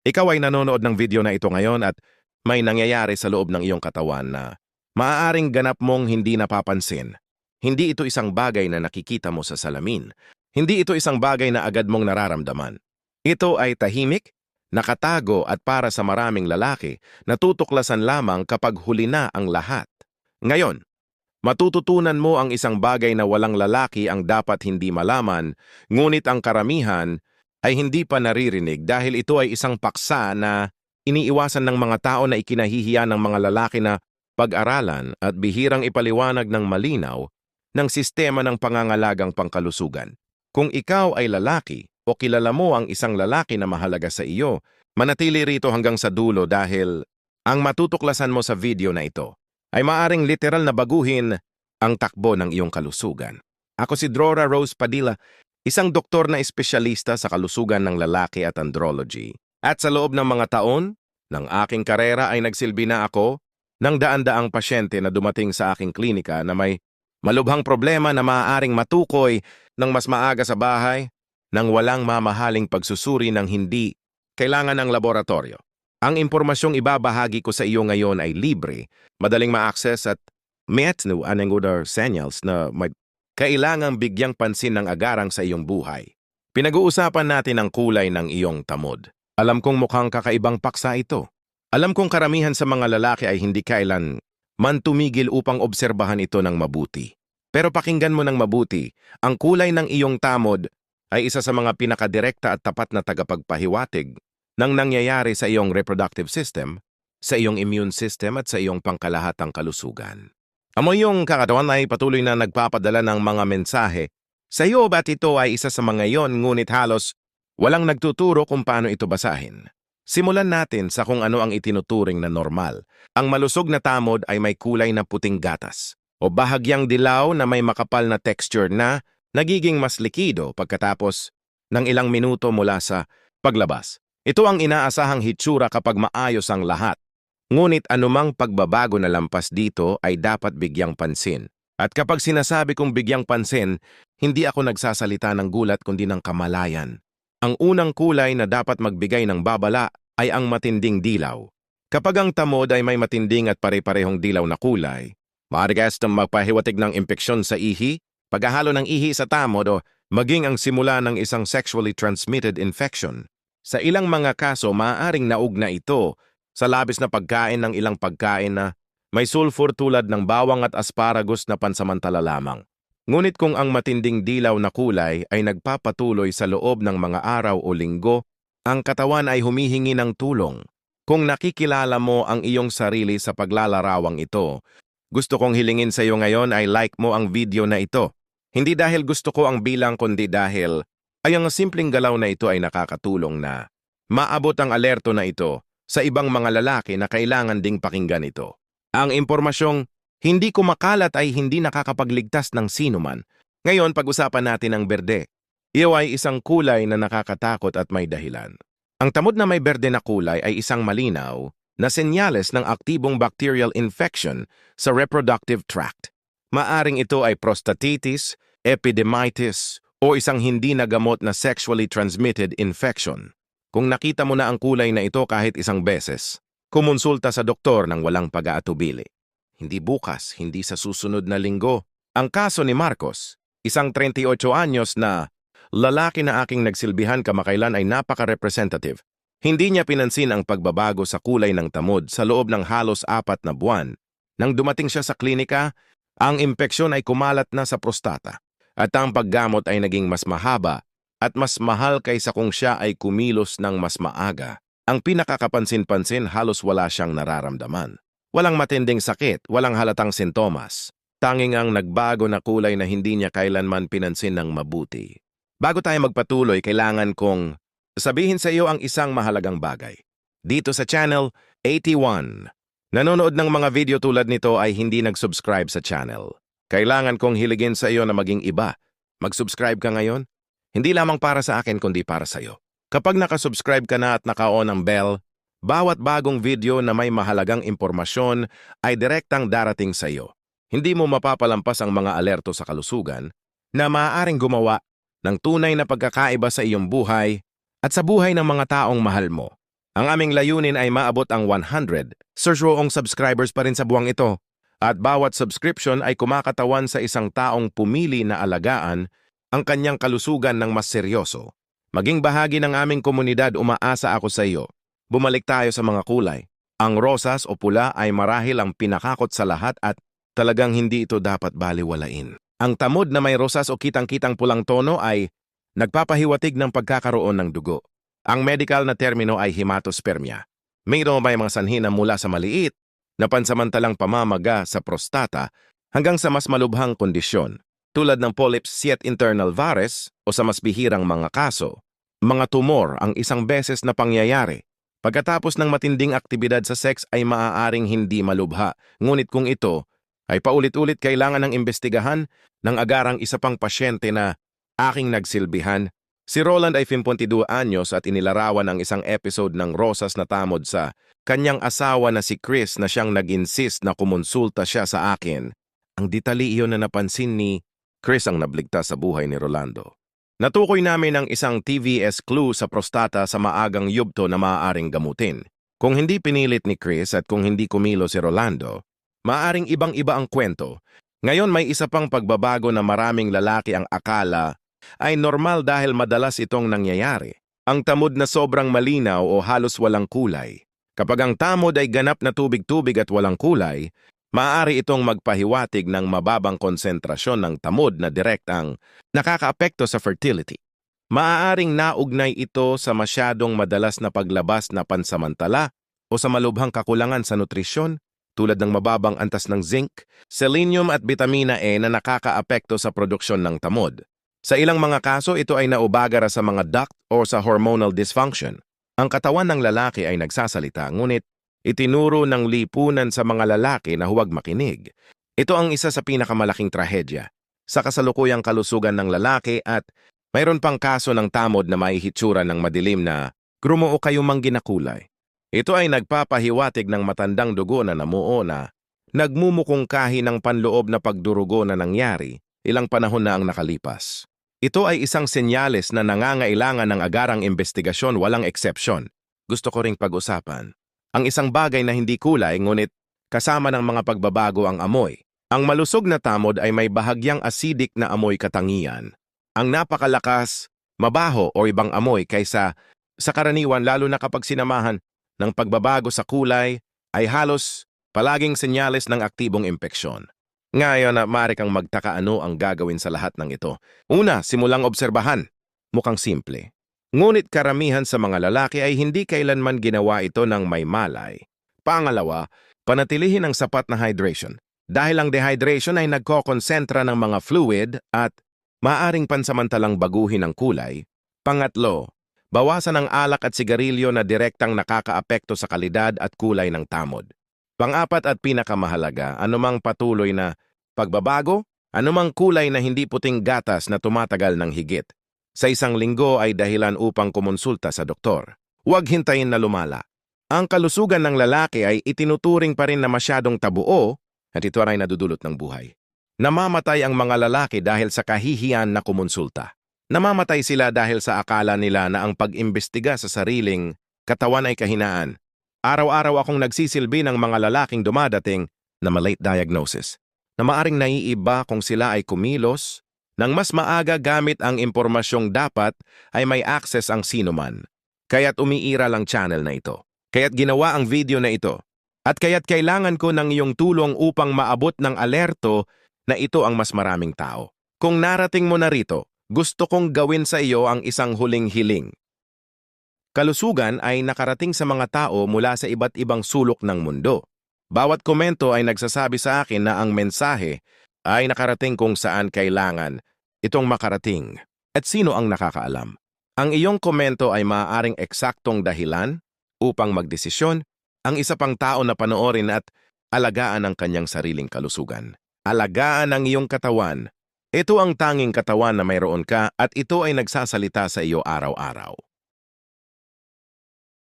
Ikaw ay nanonood ng video na ito ngayon at may nangyayari sa loob ng iyong katawan na maaaring ganap mong hindi napapansin. Hindi ito isang bagay na nakikita mo sa salamin. Hindi ito isang bagay na agad mong nararamdaman. Ito ay tahimik, nakatago at para sa maraming lalaki, natutuklasan lamang kapag huli na ang lahat. Ngayon, matututunan mo ang isang bagay na walang lalaki ang dapat hindi malaman, ngunit ang karamihan ay hindi pa naririnig dahil ito ay isang paksa na iniiwasan ng mga tao na ikinahihiya ng mga lalaki na pag-aralan at bihirang ipaliwanag ng malinaw ng sistema ng pangangalagang pangkalusugan. Kung ikaw ay lalaki o kilala mo ang isang lalaki na mahalaga sa iyo, manatili rito hanggang sa dulo dahil ang matutuklasan mo sa video na ito ay maaring literal na baguhin ang takbo ng iyong kalusugan. Ako si Drora Rose Padilla, isang doktor na espesyalista sa kalusugan ng lalaki at andrology. At sa loob ng mga taon ng aking karera ay nagsilbi na ako ng daan-daang pasyente na dumating sa aking klinika na may malubhang problema na maaaring matukoy ng mas maaga sa bahay nang walang mamahaling pagsusuri ng hindi kailangan ng laboratorio. Ang impormasyong ibabahagi ko sa iyo ngayon ay libre, madaling ma-access at metnu anong other senyals na may kailangang bigyang pansin ng agarang sa iyong buhay. Pinag-uusapan natin ang kulay ng iyong tamod. Alam kong mukhang kakaibang paksa ito. Alam kong karamihan sa mga lalaki ay hindi kailan man tumigil upang obserbahan ito ng mabuti. Pero pakinggan mo ng mabuti, ang kulay ng iyong tamod ay isa sa mga pinakadirekta at tapat na tagapagpahiwatig ng nangyayari sa iyong reproductive system, sa iyong immune system at sa iyong pangkalahatang kalusugan. Ang iyong kakatawan ay patuloy na nagpapadala ng mga mensahe. Sa iyo ba't ito ay isa sa mga iyon ngunit halos walang nagtuturo kung paano ito basahin? Simulan natin sa kung ano ang itinuturing na normal. Ang malusog na tamod ay may kulay na puting gatas o bahagyang dilaw na may makapal na texture na nagiging mas likido pagkatapos ng ilang minuto mula sa paglabas. Ito ang inaasahang hitsura kapag maayos ang lahat. Ngunit anumang pagbabago na lampas dito ay dapat bigyang pansin. At kapag sinasabi kong bigyang pansin, hindi ako nagsasalita ng gulat kundi ng kamalayan. Ang unang kulay na dapat magbigay ng babala ay ang matinding dilaw. Kapag ang tamod ay may matinding at pare-parehong dilaw na kulay, maaari kang magpahiwatig ng impeksyon sa ihi, paghahalo ng ihi sa tamod o maging ang simula ng isang sexually transmitted infection. Sa ilang mga kaso, maaaring naugna ito sa labis na pagkain ng ilang pagkain na may sulfur tulad ng bawang at asparagus na pansamantala lamang. Ngunit kung ang matinding dilaw na kulay ay nagpapatuloy sa loob ng mga araw o linggo, ang katawan ay humihingi ng tulong. Kung nakikilala mo ang iyong sarili sa paglalarawang ito, gusto kong hilingin sa iyo ngayon ay like mo ang video na ito. Hindi dahil gusto ko ang bilang kundi dahil ay ang simpleng galaw na ito ay nakakatulong na maabot ang alerto na ito sa ibang mga lalaki na kailangan ding pakinggan ito. Ang impormasyong hindi kumakalat ay hindi nakakapagligtas ng sinuman. Ngayon, pag-usapan natin ang berde. Iyo ay isang kulay na nakakatakot at may dahilan. Ang tamod na may berde na kulay ay isang malinaw na senyales ng aktibong bacterial infection sa reproductive tract. Maaring ito ay prostatitis, epididymitis, o isang hindi nagamot na sexually transmitted infection. Kung nakita mo na ang kulay na ito kahit isang beses, kumonsulta sa doktor ng walang pag-aatubili. Hindi bukas, hindi sa susunod na linggo. Ang kaso ni Marcos, isang 38 anyos na lalaki na aking nagsilbihan kamakailan ay napaka-representative. Hindi niya pinansin ang pagbabago sa kulay ng tamod sa loob ng halos 4 na buwan. Nang dumating siya sa klinika, ang impeksyon ay kumalat na sa prostata at ang paggamot ay naging mas mahaba at mas mahal kaysa kung siya ay kumilos ng mas maaga. Ang pinakakapansin-pansin, halos wala siyang nararamdaman. Walang matinding sakit, walang halatang sintomas. Tanging ang nagbago na kulay na hindi niya kailanman pinansin ng mabuti. Bago tayo magpatuloy, kailangan kong sabihin sa iyo ang isang mahalagang bagay. Dito sa Channel 81, nanonood ng mga video tulad nito ay hindi nag-subscribe sa channel. Kailangan kong hiligin sa iyo na maging iba. Mag-subscribe ka ngayon? Hindi lamang para sa akin kundi para sa iyo. Kapag nakasubscribe ka na at naka-on ang bell, bawat bagong video na may mahalagang impormasyon ay direktang darating sa iyo. Hindi mo mapapalampas ang mga alerto sa kalusugan na maaaring gumawa ng tunay na pagkakaiba sa iyong buhay at sa buhay ng mga taong mahal mo. Ang aming layunin ay maabot ang 100 seryoong subscribers pa rin sa buwang ito. At bawat subscription ay kumakatawan sa isang taong pumili na alagaan ang kanyang kalusugan ng mas seryoso. Maging bahagi ng aming komunidad, umaasa ako sa iyo. Bumalik tayo sa mga kulay. Ang rosas o pula ay marahil ang pinakakot sa lahat at talagang hindi ito dapat baliwalain. Ang tamod na may rosas o kitang-kitang pulang tono ay nagpapahiwatig ng pagkakaroon ng dugo. Ang medical na termino ay hematospermia. Mayroon may mga sanhi na mula sa maliit na pansamantalang pamamaga sa prostata hanggang sa mas malubhang kondisyon tulad ng polyps yet internal varus o sa mas bihirang mga kaso, mga tumor ang isang beses na pangyayari. Pagkatapos ng matinding aktibidad sa sex ay maaaring hindi malubha, ngunit kung ito ay paulit-ulit kailangan ng imbestigahan ng agarang isa pang pasyente na aking nagsilbihan. Si Roland ay 52 anyos at inilarawan ang isang episode ng Rosas na Tamod sa kanyang asawa na si Chris na siyang nag-insist na kumonsulta siya sa akin. Ang detalye iyon na napansin ni Chris ang nabligtas sa buhay ni Rolando. Natukoy namin ang isang TVS clue sa prostata sa maagang yugto na maaaring gamutin. Kung hindi pinilit ni Chris at kung hindi kumilo si Rolando, maaaring ibang-iba ang kwento. Ngayon may isa pang pagbabago na maraming lalaki ang akala ay normal dahil madalas itong nangyayari. Ang tamod na sobrang malinaw o halos walang kulay. Kapag ang tamod ay ganap na tubig-tubig at walang kulay, maaari itong magpahiwatig ng mababang konsentrasyon ng tamod na direktang nakakaapekto sa fertility. Maaaring naugnay ito sa masyadong madalas na paglabas na pansamantala o sa malubhang kakulangan sa nutrisyon tulad ng mababang antas ng zinc, selenium at vitamina E na nakakaapekto sa produksyon ng tamod. Sa ilang mga kaso, ito ay naubagara sa mga duct o sa hormonal dysfunction. Ang katawan ng lalaki ay nagsasalita, ngunit itinuro ng lipunan sa mga lalaki na huwag makinig. Ito ang isa sa pinakamalaking trahedya sa kasalukuyang kalusugan ng lalaki at mayroon pang kaso ng tamod na maihitsura ng madilim na grumo o kayumang ginakulay. Ito ay nagpapahiwatig ng matandang dugo na namuo na nagmumukungkahi ng panloob na pagdurugo na nangyari ilang panahon na ang nakalipas. Ito ay isang senyales na nangangailangan ng agarang investigasyon, walang eksepsyon. Gusto ko ring pag-usapan ang isang bagay na hindi kulay ngunit kasama ng mga pagbabago ang amoy. Ang malusog na tamod ay may bahagyang acidic na amoy katangian. Ang napakalakas, mabaho o ibang amoy kaysa sa karaniwan lalo na kapag sinamahan ng pagbabago sa kulay ay halos palaging senyales ng aktibong impeksyon. Ngayon na maaari kang magtaka ano ang gagawin sa lahat ng ito. Una, simulang obserbahan. Mukhang simple. Ngunit karamihan sa mga lalaki ay hindi kailanman ginawa ito ng may malay. Pangalawa, panatilihin ang sapat na hydration. Dahil ang dehydration ay nagkokonsentra ng mga fluid at maaaring pansamantalang baguhin ang kulay. Pangatlo, bawasan ang alak at sigarilyo na direktang nakakaapekto sa kalidad at kulay ng tamod. Pang-apat at pinakamahalaga, anumang patuloy na pagbabago, anumang kulay na hindi puting gatas na tumatagal ng higit sa isang linggo ay dahilan upang kumonsulta sa doktor. Huwag hintayin na lumala. Ang kalusugan ng lalaki ay itinuturing pa rin na masyadong tabuo at ito ay nadudulot ng buhay. Namamatay ang mga lalaki dahil sa kahihiyan na kumonsulta. Namamatay sila dahil sa akala nila na ang pag-imbestiga sa sariling katawan ay kahinaan. Araw-araw akong nagsisilbi ng mga lalaking dumadating na malate diagnosis, na maaring naiiba kung sila ay kumilos, nang mas maaga gamit ang impormasyong dapat ay may access ang sinuman. Kaya't umiiral ang channel na ito. Kaya't ginawa ang video na ito. At kaya't kailangan ko ng iyong tulong upang maabot ng alerto na ito ang mas maraming tao. Kung narating mo na rito, gusto kong gawin sa iyo ang isang huling hiling. Kalusugan ay nakarating sa mga tao mula sa iba't ibang sulok ng mundo. Bawat komento ay nagsasabi sa akin na ang mensahe ay nakarating kung saan kailangan itong makarating. At sino ang nakakaalam? Ang iyong komento ay maaaring eksaktong dahilan upang magdesisyon ang isa pang tao na panoorin at alagaan ang kanyang sariling kalusugan. Alagaan ang iyong katawan. Ito ang tanging katawan na mayroon ka at ito ay nagsasalita sa iyo araw-araw.